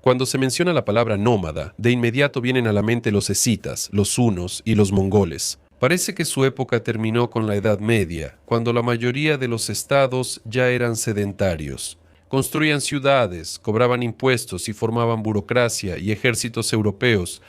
Cuando se menciona la palabra nómada, de inmediato vienen a la mente los escitas, los hunos y los mongoles. Parece que su época terminó con la Edad Media, cuando la mayoría de los estados ya eran sedentarios. Construían ciudades, cobraban impuestos y formaban burocracia y ejércitos europeos.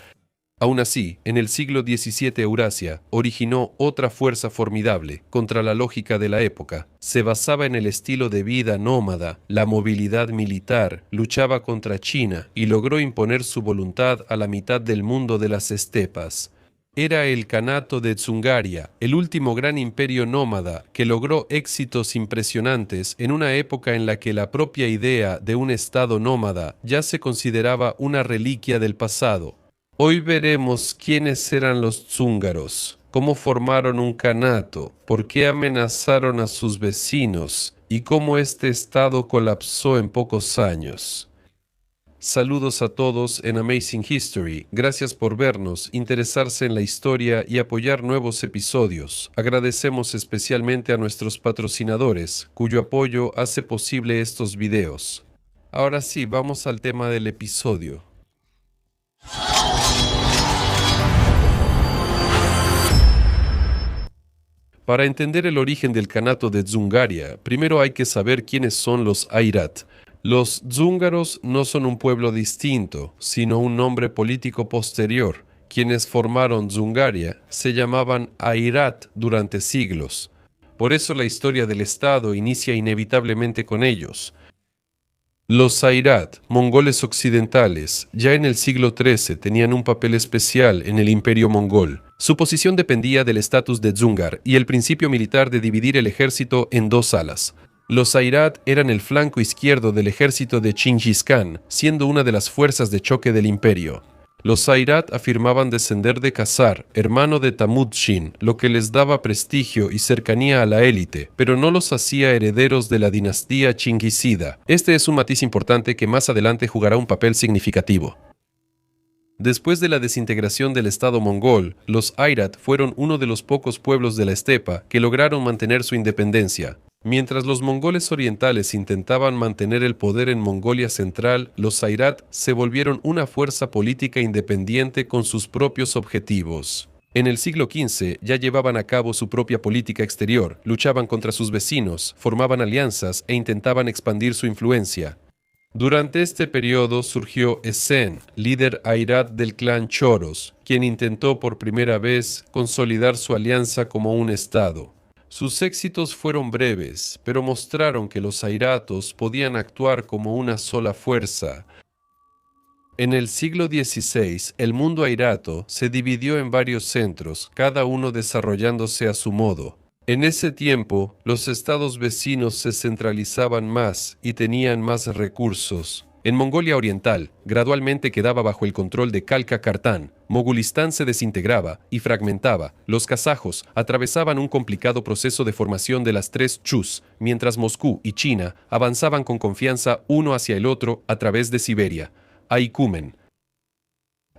Aún así, en el siglo XVII Eurasia originó otra fuerza formidable contra la lógica de la época. Se basaba en el estilo de vida nómada, la movilidad militar, luchaba contra China y logró imponer su voluntad a la mitad del mundo de las estepas. Era el Kanato de Dzungaria, el último gran imperio nómada que logró éxitos impresionantes en una época en la que la propia idea de un estado nómada ya se consideraba una reliquia del pasado. Hoy veremos quiénes eran los dzúngaros, cómo formaron un kanato, por qué amenazaron a sus vecinos y cómo este estado colapsó en pocos años. Saludos a todos en Amazing History. Gracias por vernos, interesarse en la historia y apoyar nuevos episodios. Agradecemos especialmente a nuestros patrocinadores, cuyo apoyo hace posible estos videos. Ahora sí, vamos al tema del episodio. Para entender el origen del Kanato de Dzungaria, primero hay que saber quiénes son los Airat. Los dzúngaros no son un pueblo distinto, sino un nombre político posterior. Quienes formaron Dzungaria se llamaban Airat durante siglos. Por eso la historia del estado inicia inevitablemente con ellos. Los Airat, mongoles occidentales, ya en el siglo XIII tenían un papel especial en el imperio mongol. Su posición dependía del estatus de dzungar y el principio militar de dividir el ejército en dos alas. Los Airat eran el flanco izquierdo del ejército de Chingis Khan, siendo una de las fuerzas de choque del imperio. Los Airat afirmaban descender de Khazar, hermano de Tamudshin, lo que les daba prestigio y cercanía a la élite, pero no los hacía herederos de la dinastía chinguisida. Este es un matiz importante que más adelante jugará un papel significativo. Después de la desintegración del estado mongol, los Airat fueron uno de los pocos pueblos de la estepa que lograron mantener su independencia. Mientras los mongoles orientales intentaban mantener el poder en Mongolia Central, los Airat se volvieron una fuerza política independiente con sus propios objetivos. En el siglo XV ya llevaban a cabo su propia política exterior, luchaban contra sus vecinos, formaban alianzas e intentaban expandir su influencia. Durante este periodo surgió Esen, líder Airat del clan Choros, quien intentó por primera vez consolidar su alianza como un estado. Sus éxitos fueron breves, pero mostraron que los airatos podían actuar como una sola fuerza. En el siglo XVI, el mundo airato se dividió en varios centros, cada uno desarrollándose a su modo. En ese tiempo, los estados vecinos se centralizaban más y tenían más recursos. En Mongolia Oriental, gradualmente quedaba bajo el control de Khalkha-Kartan. Mogulistán se desintegraba y fragmentaba. Los kazajos atravesaban un complicado proceso de formación de las tres Chus, mientras Moscú y China avanzaban con confianza uno hacia el otro a través de Siberia. Aikumen.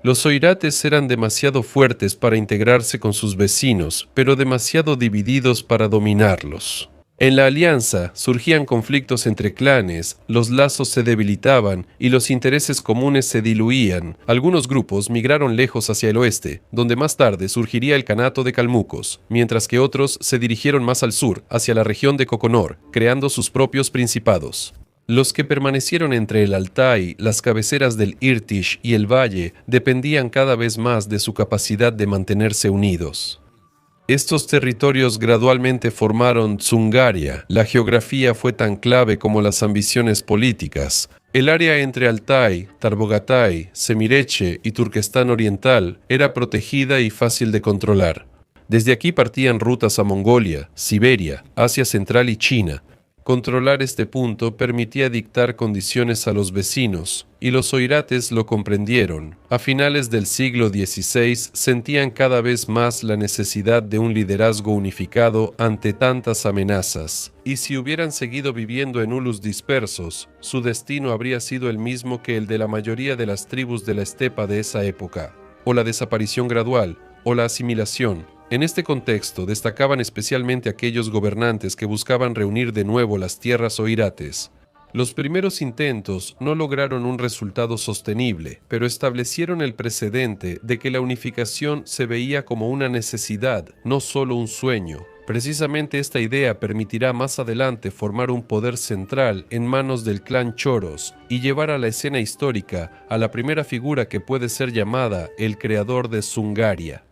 Los oirates eran demasiado fuertes para integrarse con sus vecinos, pero demasiado divididos para dominarlos. En la alianza surgían conflictos entre clanes, los lazos se debilitaban y los intereses comunes se diluían. Algunos grupos migraron lejos hacia el oeste, donde más tarde surgiría el Kanato de Kalmucos, mientras que otros se dirigieron más al sur, hacia la región de Kokonor, creando sus propios principados. Los que permanecieron entre el Altai, las cabeceras del Irtish y el valle dependían cada vez más de su capacidad de mantenerse unidos. Estos territorios gradualmente formaron Dzungaria. La geografía fue tan clave como las ambiciones políticas. El área entre Altai, Tarbogatay, Semireche y Turquestán Oriental era protegida y fácil de controlar. Desde aquí partían rutas a Mongolia, Siberia, Asia Central y China. Controlar este punto permitía dictar condiciones a los vecinos, y los oirates lo comprendieron. A finales del siglo XVI sentían cada vez más la necesidad de un liderazgo unificado ante tantas amenazas, y si hubieran seguido viviendo en ulus dispersos, su destino habría sido el mismo que el de la mayoría de las tribus de la estepa de esa época, o la desaparición gradual, o la asimilación. En este contexto destacaban especialmente aquellos gobernantes que buscaban reunir de nuevo las tierras oirates. Los primeros intentos no lograron un resultado sostenible, pero establecieron el precedente de que la unificación se veía como una necesidad, no solo un sueño. Precisamente esta idea permitirá más adelante formar un poder central en manos del clan Choros y llevar a la escena histórica a la primera figura que puede ser llamada el creador de Zungaria.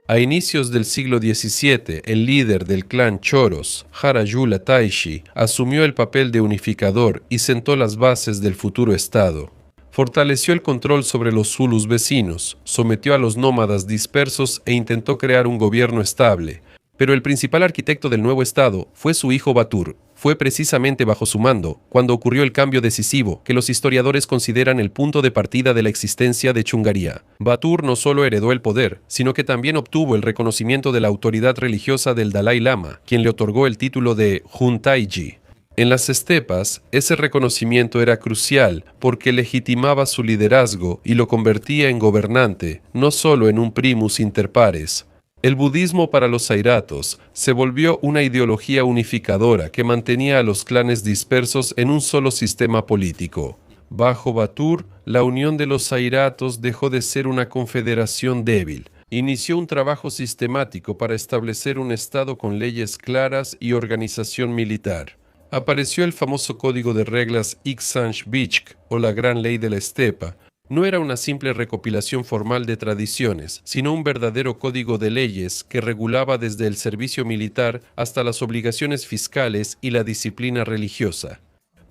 A inicios del siglo XVII, el líder del clan Choros, Harayula Taishi, asumió el papel de unificador y sentó las bases del futuro estado. Fortaleció el control sobre los zulus vecinos, sometió a los nómadas dispersos e intentó crear un gobierno estable. Pero el principal arquitecto del nuevo estado fue su hijo Batur. Fue precisamente bajo su mando cuando ocurrió el cambio decisivo que los historiadores consideran el punto de partida de la existencia de Chungaria. Batur no solo heredó el poder, sino que también obtuvo el reconocimiento de la autoridad religiosa del Dalai Lama, quien le otorgó el título de Juntaiji. En las estepas, ese reconocimiento era crucial porque legitimaba su liderazgo y lo convertía en gobernante, no solo en un primus inter pares. El budismo para los airatos se volvió una ideología unificadora que mantenía a los clanes dispersos en un solo sistema político. Bajo Batur, la unión de los airatos dejó de ser una confederación débil. Inició un trabajo sistemático para establecer un estado con leyes claras y organización militar. Apareció el famoso código de reglas Iksanch-Bichk, o la Gran Ley de la Estepa. No era una simple recopilación formal de tradiciones, sino un verdadero código de leyes que regulaba desde el servicio militar hasta las obligaciones fiscales y la disciplina religiosa.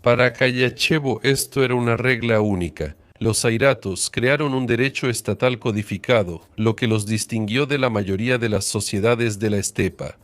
Para Kayachevo esto era una regla única. Los airatos crearon un derecho estatal codificado, lo que los distinguió de la mayoría de las sociedades de la estepa.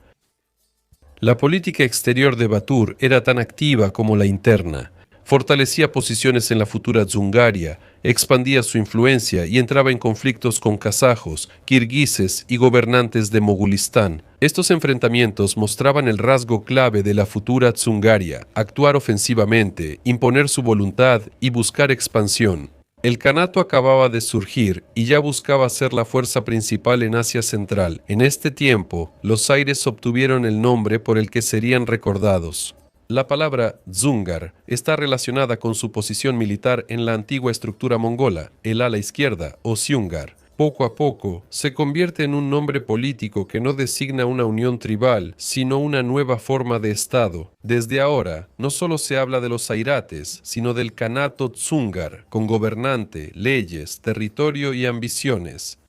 La política exterior de Batur era tan activa como la interna. Fortalecía posiciones en la futura Zungaria, expandía su influencia y entraba en conflictos con kazajos, kirguises y gobernantes de Mogulistán. Estos enfrentamientos mostraban el rasgo clave de la futura Zungaria: actuar ofensivamente, imponer su voluntad y buscar expansión. El Kanato acababa de surgir y ya buscaba ser la fuerza principal en Asia Central. En este tiempo, los aires obtuvieron el nombre por el que serían recordados. La palabra Dzungar está relacionada con su posición militar en la antigua estructura mongola, el ala izquierda o Siungar. Poco a poco, se convierte en un nombre político que no designa una unión tribal, sino una nueva forma de Estado. Desde ahora, no solo se habla de los airates, sino del Kanato Dzungar, con gobernante, leyes, territorio y ambiciones.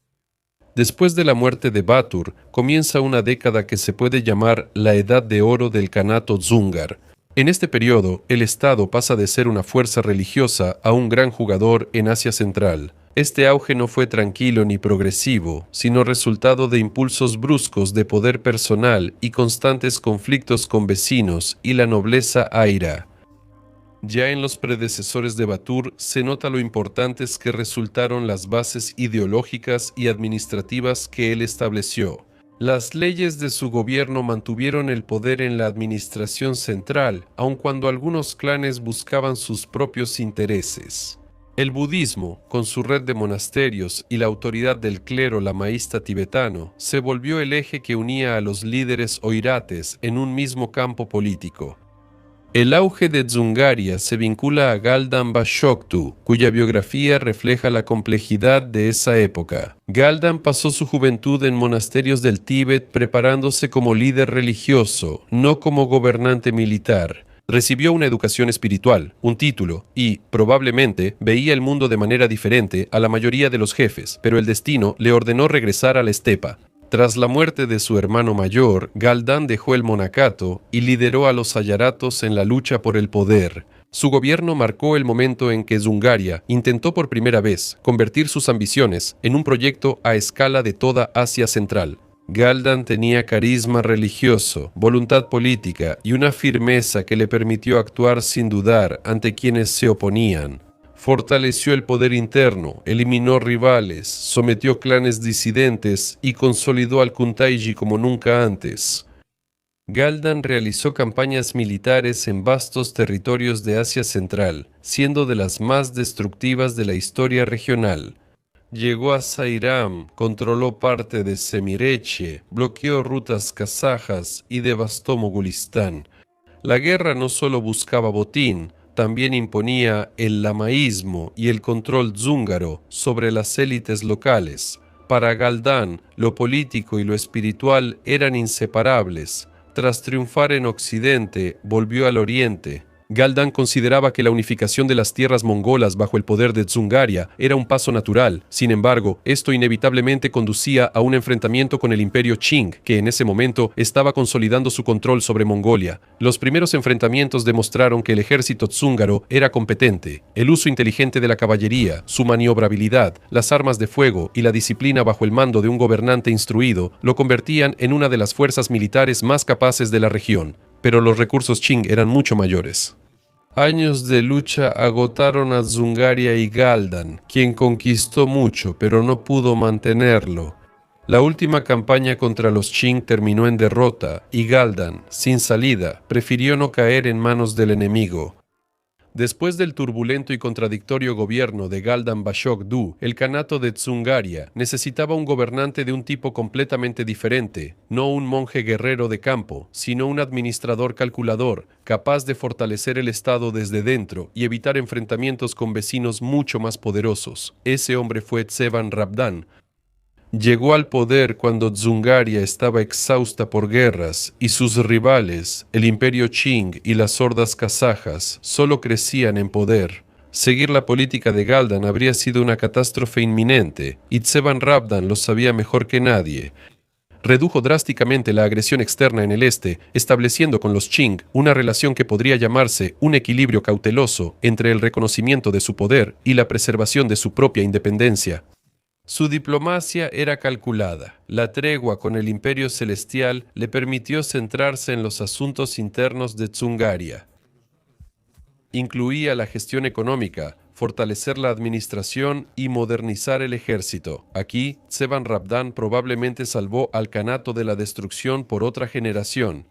Después de la muerte de Batur, comienza una década que se puede llamar la Edad de Oro del Kanato Dzungar. En este periodo, el Estado pasa de ser una fuerza religiosa a un gran jugador en Asia Central. Este auge no fue tranquilo ni progresivo, sino resultado de impulsos bruscos de poder personal y constantes conflictos con vecinos y la nobleza aira. Ya en los predecesores de Batur se nota lo importantes que resultaron las bases ideológicas y administrativas que él estableció. Las leyes de su gobierno mantuvieron el poder en la administración central, aun cuando algunos clanes buscaban sus propios intereses. El budismo, con su red de monasterios y la autoridad del clero lamaísta tibetano, se volvió el eje que unía a los líderes oirates en un mismo campo político. El auge de Dzungaria se vincula a Galdan Bashoktu, cuya biografía refleja la complejidad de esa época. Galdan pasó su juventud en monasterios del Tíbet preparándose como líder religioso, no como gobernante militar. Recibió una educación espiritual, un título y, probablemente, veía el mundo de manera diferente a la mayoría de los jefes, pero el destino le ordenó regresar a la estepa. Tras la muerte de su hermano mayor, Galdan dejó el monacato y lideró a los ayaratos en la lucha por el poder. Su gobierno marcó el momento en que Dzungaria intentó por primera vez convertir sus ambiciones en un proyecto a escala de toda Asia Central. Galdan tenía carisma religioso, voluntad política y una firmeza que le permitió actuar sin dudar ante quienes se oponían. Fortaleció el poder interno, eliminó rivales, sometió clanes disidentes y consolidó al Kuntaiji como nunca antes. Galdan realizó campañas militares en vastos territorios de Asia Central, siendo de las más destructivas de la historia regional. Llegó a Sairam, controló parte de Semireche, bloqueó rutas kazajas y devastó Mogulistán. La guerra no solo buscaba botín, también imponía el lamaísmo y el control dzúngaro sobre las élites locales. Para Galdán, lo político y lo espiritual eran inseparables. Tras triunfar en Occidente, volvió al Oriente. Galdán consideraba que la unificación de las tierras mongolas bajo el poder de Dzungaria era un paso natural. Sin embargo, esto inevitablemente conducía a un enfrentamiento con el imperio Qing, que en ese momento estaba consolidando su control sobre Mongolia. Los primeros enfrentamientos demostraron que el ejército dzúngaro era competente. El uso inteligente de la caballería, su maniobrabilidad, las armas de fuego y la disciplina bajo el mando de un gobernante instruido lo convertían en una de las fuerzas militares más capaces de la región. Pero los recursos Qing eran mucho mayores. Años de lucha agotaron a Dzungaria y Galdán, quien conquistó mucho, pero no pudo mantenerlo. La última campaña contra los Qing terminó en derrota, y Galdán, sin salida, prefirió no caer en manos del enemigo. Después del turbulento y contradictorio gobierno de Galdán Bashok-du, el Kanato de Dzungaria necesitaba un gobernante de un tipo completamente diferente, no un monje guerrero de campo, sino un administrador calculador, capaz de fortalecer el Estado desde dentro y evitar enfrentamientos con vecinos mucho más poderosos. Ese hombre fue Tseban Rabdán. Llegó al poder cuando Dzungaria estaba exhausta por guerras y sus rivales, el imperio Qing y las hordas kazajas, solo crecían en poder. Seguir la política de Galdán habría sido una catástrofe inminente, y Tseban Rabdán lo sabía mejor que nadie. Redujo drásticamente la agresión externa en el este, estableciendo con los Qing una relación que podría llamarse un equilibrio cauteloso entre el reconocimiento de su poder y la preservación de su propia independencia. Su diplomacia era calculada. La tregua con el Imperio Celestial le permitió centrarse en los asuntos internos de Dzungaria. Incluía la gestión económica, fortalecer la administración y modernizar el ejército. Aquí, Tseban Rabdán probablemente salvó al Kanato de la destrucción por otra generación.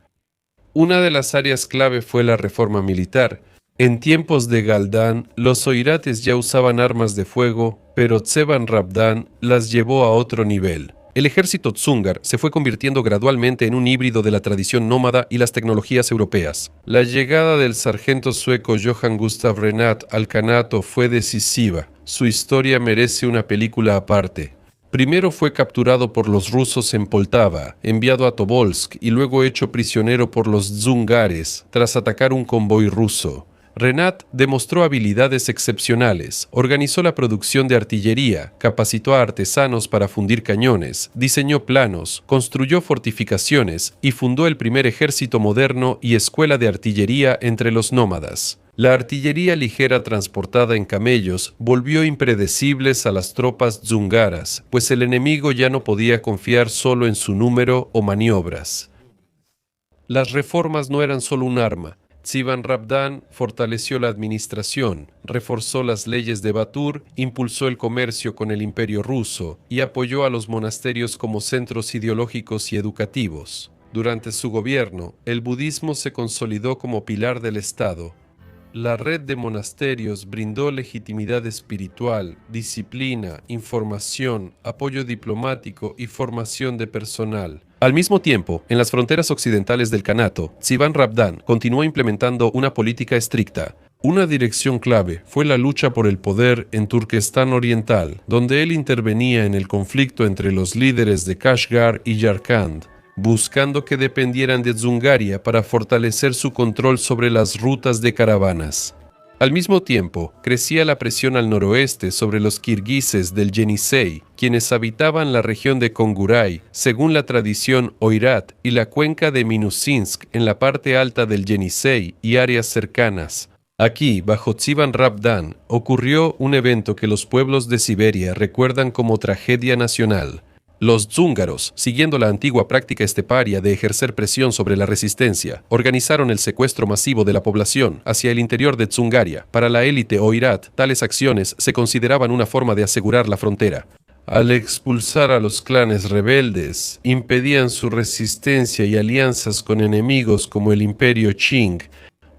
Una de las áreas clave fue la reforma militar. En tiempos de Galdán, los oirates ya usaban armas de fuego, pero Tseban Rabdán las llevó a otro nivel. El ejército dzungar se fue convirtiendo gradualmente en un híbrido de la tradición nómada y las tecnologías europeas. La llegada del sargento sueco Johann Gustav Renat al Kanato fue decisiva. Su historia merece una película aparte. Primero fue capturado por los rusos en Poltava, enviado a Tobolsk y luego hecho prisionero por los dzungares tras atacar un convoy ruso. Renat demostró habilidades excepcionales, organizó la producción de artillería, capacitó a artesanos para fundir cañones, diseñó planos, construyó fortificaciones y fundó el primer ejército moderno y escuela de artillería entre los nómadas. La artillería ligera transportada en camellos volvió impredecibles a las tropas dzungaras, pues el enemigo ya no podía confiar solo en su número o maniobras. Las reformas no eran solo un arma. Tseban Rabdán fortaleció la administración, reforzó las leyes de Batur, impulsó el comercio con el Imperio ruso y apoyó a los monasterios como centros ideológicos y educativos. Durante su gobierno, el budismo se consolidó como pilar del Estado. La red de monasterios brindó legitimidad espiritual, disciplina, información, apoyo diplomático y formación de personal. Al mismo tiempo, en las fronteras occidentales del Kanato, Tseban Rabdán continuó implementando una política estricta. Una dirección clave fue la lucha por el poder en Turquestán Oriental, donde él intervenía en el conflicto entre los líderes de Kashgar y Yarkand, buscando que dependieran de Dzungaria para fortalecer su control sobre las rutas de caravanas. Al mismo tiempo, crecía la presión al noroeste sobre los kirguises del Yenisei, quienes habitaban la región de Konguray, según la tradición Oirat, y la cuenca de Minusinsk en la parte alta del Yenisei y áreas cercanas. Aquí, bajo Tseban Rabdán, ocurrió un evento que los pueblos de Siberia recuerdan como tragedia nacional. Los dzúngaros, siguiendo la antigua práctica esteparia de ejercer presión sobre la resistencia, organizaron el secuestro masivo de la población hacia el interior de Dzungaria. Para la élite oirat, tales acciones se consideraban una forma de asegurar la frontera. Al expulsar a los clanes rebeldes, impedían su resistencia y alianzas con enemigos como el Imperio Qing.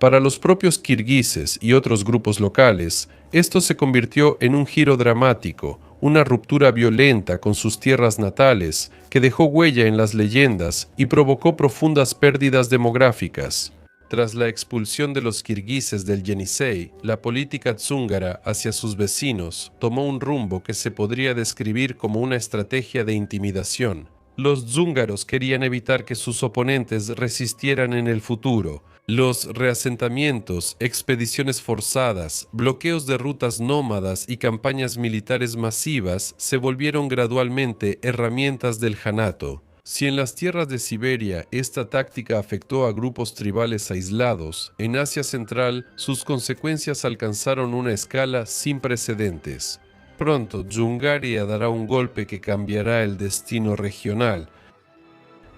Para los propios kirguises y otros grupos locales, esto se convirtió en un giro dramático, una ruptura violenta con sus tierras natales que dejó huella en las leyendas y provocó profundas pérdidas demográficas. Tras la expulsión de los kirguises del Yenisei, la política dzúngara hacia sus vecinos tomó un rumbo que se podría describir como una estrategia de intimidación. Los dzúngaros querían evitar que sus oponentes resistieran en el futuro. Los reasentamientos, expediciones forzadas, bloqueos de rutas nómadas y campañas militares masivas se volvieron gradualmente herramientas del Janato. Si en las tierras de Siberia esta táctica afectó a grupos tribales aislados, en Asia Central sus consecuencias alcanzaron una escala sin precedentes. Pronto, Dzungaria dará un golpe que cambiará el destino regional.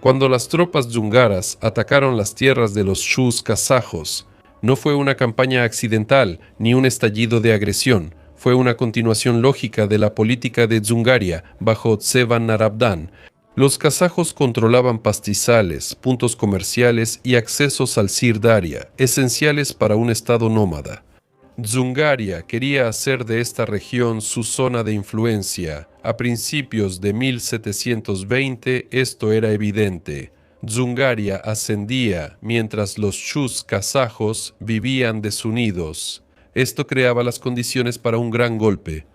Cuando las tropas dzungaras atacaron las tierras de los shus kazajos, no fue una campaña accidental ni un estallido de agresión, fue una continuación lógica de la política de Dzungaria bajo Tsevan Narabdan. Los kazajos controlaban pastizales, puntos comerciales y accesos al Sirdaria, esenciales para un estado nómada. Dzungaria quería hacer de esta región su zona de influencia. A principios de 1720 esto era evidente. Dzungaria ascendía mientras los shus kazajos vivían desunidos. Esto creaba las condiciones para un gran golpe.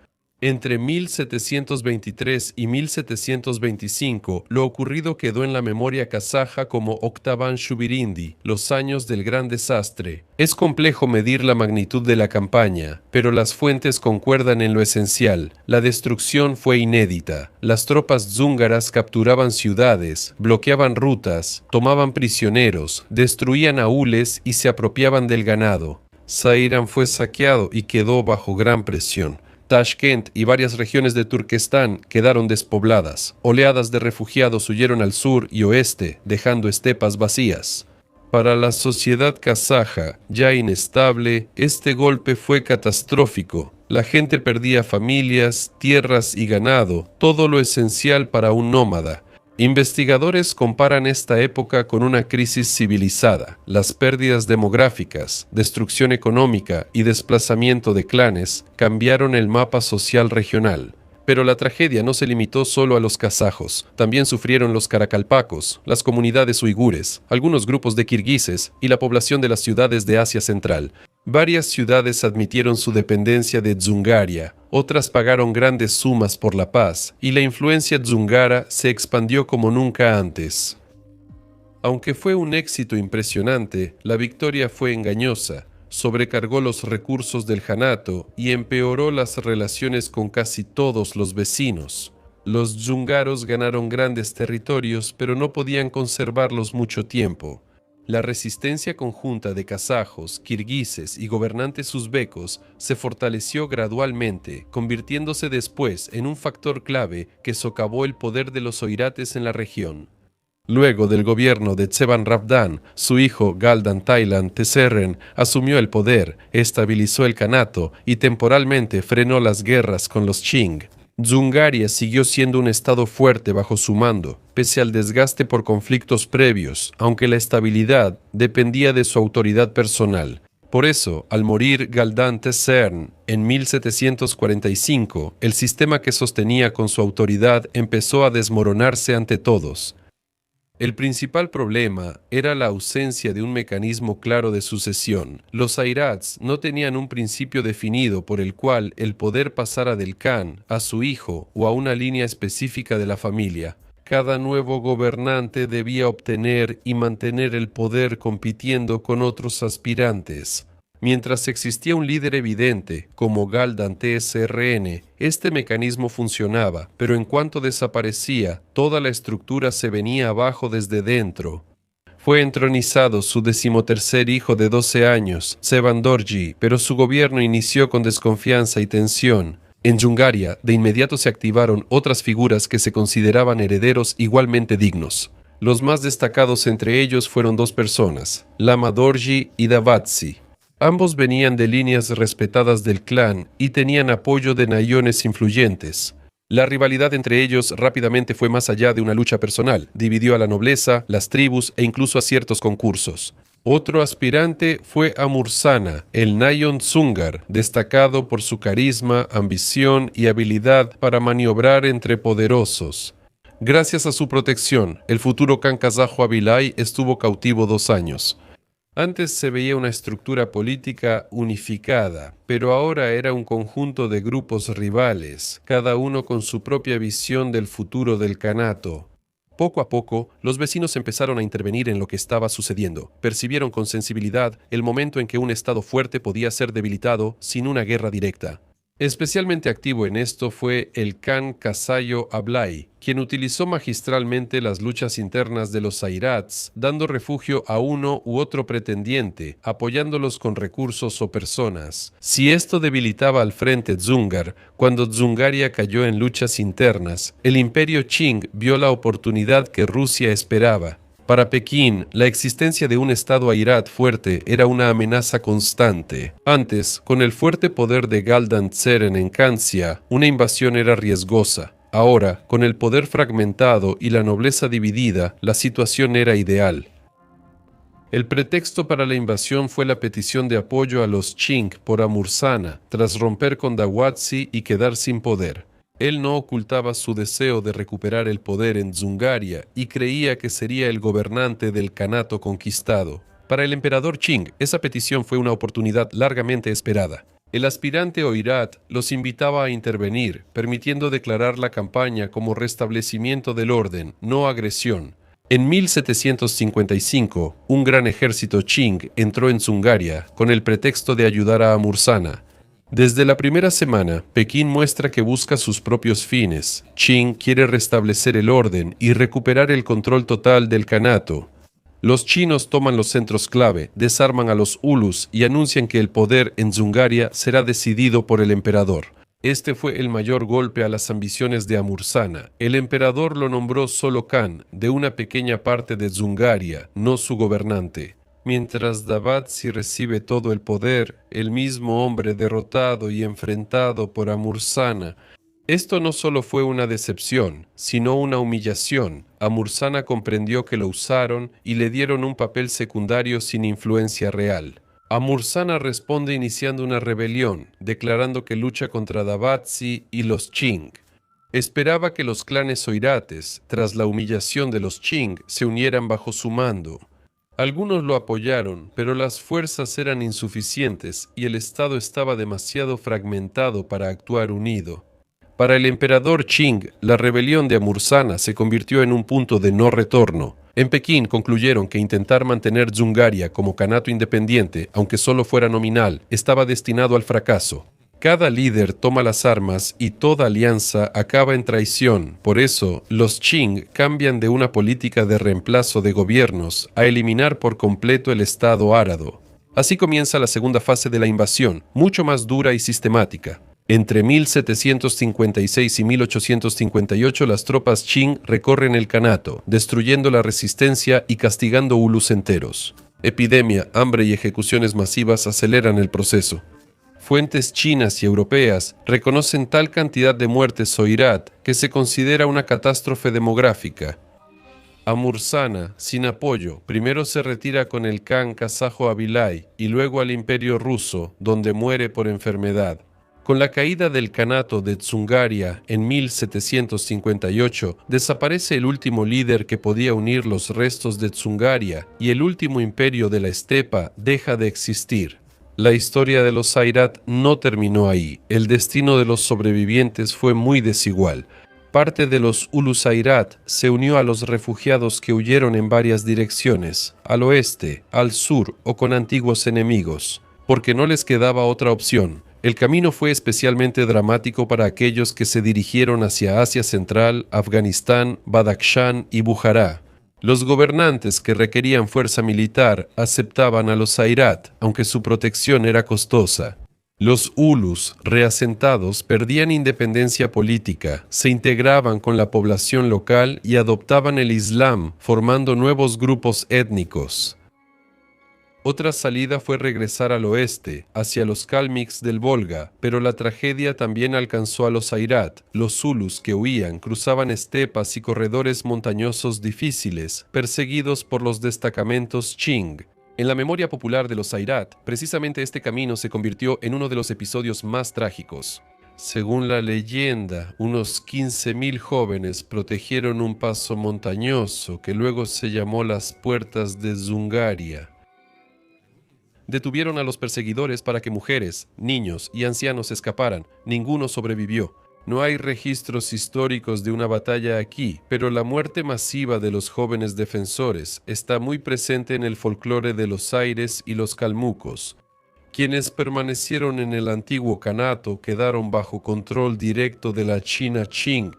Entre 1723 y 1725, lo ocurrido quedó en la memoria kazaja como Oktavan Shubirindi, los años del gran desastre. Es complejo medir la magnitud de la campaña, pero las fuentes concuerdan en lo esencial. La destrucción fue inédita. Las tropas dzúngaras capturaban ciudades, bloqueaban rutas, tomaban prisioneros, destruían aúles y se apropiaban del ganado. Sairán fue saqueado y quedó bajo gran presión. Tashkent y varias regiones de Turquestán quedaron despobladas. Oleadas de refugiados huyeron al sur y oeste, dejando estepas vacías. Para la sociedad kazaja, ya inestable, este golpe fue catastrófico. La gente perdía familias, tierras y ganado, todo lo esencial para un nómada. Investigadores comparan esta época con una crisis civilizada. Las pérdidas demográficas, destrucción económica y desplazamiento de clanes cambiaron el mapa social regional. Pero la tragedia no se limitó solo a los kazajos. También sufrieron los karakalpakos, las comunidades uigures, algunos grupos de kirguises y la población de las ciudades de Asia Central. Varias ciudades admitieron su dependencia de Dzungaria, otras pagaron grandes sumas por la paz, y la influencia dzungara se expandió como nunca antes. Aunque fue un éxito impresionante, la victoria fue engañosa, sobrecargó los recursos del Janato y empeoró las relaciones con casi todos los vecinos. Los dzungaros ganaron grandes territorios, pero no podían conservarlos mucho tiempo. La resistencia conjunta de kazajos, kirguises y gobernantes uzbecos se fortaleció gradualmente, convirtiéndose después en un factor clave que socavó el poder de los oirates en la región. Luego del gobierno de Tsevan Rabdan, su hijo Galdan Taylan Teserren asumió el poder, estabilizó el kanato y temporalmente frenó las guerras con los Ching. Dzungaria siguió siendo un estado fuerte bajo su mando, pese al desgaste por conflictos previos, aunque la estabilidad dependía de su autoridad personal. Por eso, al morir Galdan Tesern en 1745, el sistema que sostenía con su autoridad empezó a desmoronarse ante todos. El principal problema era la ausencia de un mecanismo claro de sucesión. Los airats no tenían un principio definido por el cual el poder pasara del Khan a su hijo o a una línea específica de la familia. Cada nuevo gobernante debía obtener y mantener el poder compitiendo con otros aspirantes. Mientras existía un líder evidente, como Galdan TSRN, este mecanismo funcionaba, pero en cuanto desaparecía, toda la estructura se venía abajo desde dentro. Fue entronizado su 13º hijo de 12 años, Tsevan Dorji, pero su gobierno inició con desconfianza y tensión. En Dzungaria, de inmediato se activaron otras figuras que se consideraban herederos igualmente dignos. Los más destacados entre ellos fueron dos personas, Lama Dorji y Davatsi. Ambos venían de líneas respetadas del clan y tenían apoyo de nayones influyentes. La rivalidad entre ellos rápidamente fue más allá de una lucha personal, dividió a la nobleza, las tribus e incluso a ciertos concursos. Otro aspirante fue Amursana, el nayon dzungar, destacado por su carisma, ambición y habilidad para maniobrar entre poderosos. Gracias a su protección, el futuro Khan kazajo Abilay estuvo cautivo 2 años. Antes se veía una estructura política unificada, pero ahora era un conjunto de grupos rivales, cada uno con su propia visión del futuro del Kanato. Poco a poco, los vecinos empezaron a intervenir en lo que estaba sucediendo. Percibieron con sensibilidad el momento en que un Estado fuerte podía ser debilitado sin una guerra directa. Especialmente activo en esto fue el Khan Casayo Ablai, quien utilizó magistralmente las luchas internas de los Airats, dando refugio a uno u otro pretendiente, apoyándolos con recursos o personas. Si esto debilitaba al frente dzungar, cuando Dzungaria cayó en luchas internas, el imperio Qing vio la oportunidad que Rusia esperaba. Para Pekín, la existencia de un estado airat fuerte era una amenaza constante. Antes, con el fuerte poder de Galdan Tseren en Kancia, una invasión era riesgosa. Ahora, con el poder fragmentado y la nobleza dividida, la situación era ideal. El pretexto para la invasión fue la petición de apoyo a los Qing por Amursana, tras romper con Dawatsi y quedar sin poder. Él no ocultaba su deseo de recuperar el poder en Dzungaria y creía que sería el gobernante del Kanato conquistado. Para el emperador Qing, esa petición fue una oportunidad largamente esperada. El aspirante Oirat los invitaba a intervenir, permitiendo declarar la campaña como restablecimiento del orden, no agresión. En 1755, un gran ejército Qing entró en Dzungaria con el pretexto de ayudar a Amursana. Desde la primera semana, Pekín muestra que busca sus propios fines. Qing quiere restablecer el orden y recuperar el control total del Kanato. Los chinos toman los centros clave, desarman a los ulus y anuncian que el poder en Dzungaria será decidido por el emperador. Este fue el mayor golpe a las ambiciones de Amursana. El emperador lo nombró solo Khan, de una pequeña parte de Dzungaria, no su gobernante. Mientras Dawatsi recibe todo el poder, el mismo hombre derrotado y enfrentado por Amursana. Esto no solo fue una decepción, sino una humillación. Amursana comprendió que lo usaron y le dieron un papel secundario sin influencia real. Amursana responde iniciando una rebelión, declarando que lucha contra Dawatsi y los Qing. Esperaba que los clanes oirates, tras la humillación de los Qing, se unieran bajo su mando. Algunos lo apoyaron, pero las fuerzas eran insuficientes y el Estado estaba demasiado fragmentado para actuar unido. Para el emperador Qing, la rebelión de Amursana se convirtió en un punto de no retorno. En Pekín concluyeron que intentar mantener Dzungaria como kanato independiente, aunque solo fuera nominal, estaba destinado al fracaso. Cada líder toma las armas y toda alianza acaba en traición. Por eso, los Qing cambian de una política de reemplazo de gobiernos a eliminar por completo el Estado árado. Así comienza la segunda fase de la invasión, mucho más dura y sistemática. Entre 1756 y 1858 las tropas Qing recorren el Kanato, destruyendo la resistencia y castigando ulus enteros. Epidemia, hambre y ejecuciones masivas aceleran el proceso. Fuentes chinas y europeas reconocen tal cantidad de muertes oirat que se considera una catástrofe demográfica. Amursana, sin apoyo, primero se retira con el Khan kazajo Abilai y luego al Imperio ruso, donde muere por enfermedad. Con la caída del Kanato de Dzungaria en 1758, desaparece el último líder que podía unir los restos de Dzungaria y el último imperio de la estepa deja de existir. La historia de los Airat no terminó ahí. El destino de los sobrevivientes fue muy desigual. Parte de los ulus Airat se unió a los refugiados que huyeron en varias direcciones, al oeste, al sur o con antiguos enemigos, porque no les quedaba otra opción. El camino fue especialmente dramático para aquellos que se dirigieron hacia Asia Central, Afganistán, Badakhshan y Bujará. Los gobernantes que requerían fuerza militar aceptaban a los Airat, aunque su protección era costosa. Los ulus, reasentados, perdían independencia política, se integraban con la población local y adoptaban el Islam, formando nuevos grupos étnicos. Otra salida fue regresar al oeste, hacia los Kalmyks del Volga, pero la tragedia también alcanzó a los Airat. Los zulus que huían cruzaban estepas y corredores montañosos difíciles, perseguidos por los destacamentos Qing. En la memoria popular de los Airat, precisamente este camino se convirtió en uno de los episodios más trágicos. Según la leyenda, unos 15.000 jóvenes protegieron un paso montañoso que luego se llamó las Puertas de Dzungaria. Detuvieron a los perseguidores para que mujeres, niños y ancianos escaparan. Ninguno sobrevivió. No hay registros históricos de una batalla aquí, pero la muerte masiva de los jóvenes defensores está muy presente en el folclore de los aires y los calmucos. Quienes permanecieron en el antiguo Kanato quedaron bajo control directo de la China Qing.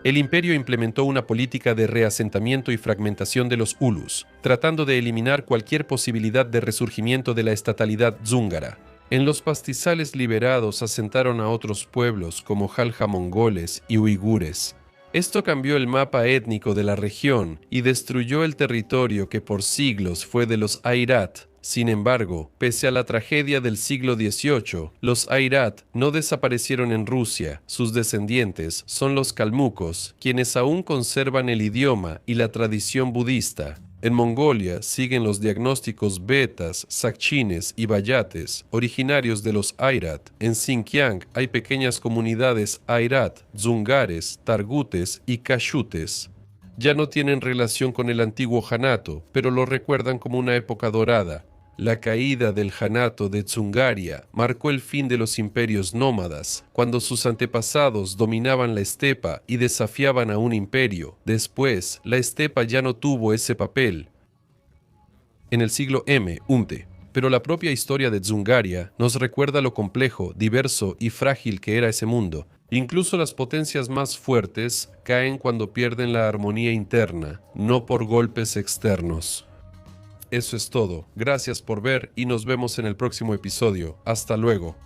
El imperio implementó una política de reasentamiento y fragmentación de los Ulus, tratando de eliminar cualquier posibilidad de resurgimiento de la estatalidad dzúngara. En los pastizales liberados asentaron a otros pueblos como Jalja-mongoles y uigures. Esto cambió el mapa étnico de la región y destruyó el territorio que por siglos fue de los Airat. Sin embargo, pese a la tragedia del siglo XVIII, los Airat no desaparecieron en Rusia. Sus descendientes son los calmucos, quienes aún conservan el idioma y la tradición budista. En Mongolia siguen los diagnósticos betas, sakchines y bayates, originarios de los Airat. En Xinjiang hay pequeñas comunidades Airat, dzungares, targutes y cachutes. Ya no tienen relación con el antiguo Janato, pero lo recuerdan como una época dorada. La caída del Janato de Dzungaria marcó el fin de los imperios nómadas, cuando sus antepasados dominaban la estepa y desafiaban a un imperio. Después, la estepa ya no tuvo ese papel. En el siglo M, UMTE. Pero la propia historia de Dzungaria nos recuerda lo complejo, diverso y frágil que era ese mundo. Incluso las potencias más fuertes caen cuando pierden la armonía interna, no por golpes externos. Eso es todo. Gracias por ver y nos vemos en el próximo episodio. Hasta luego.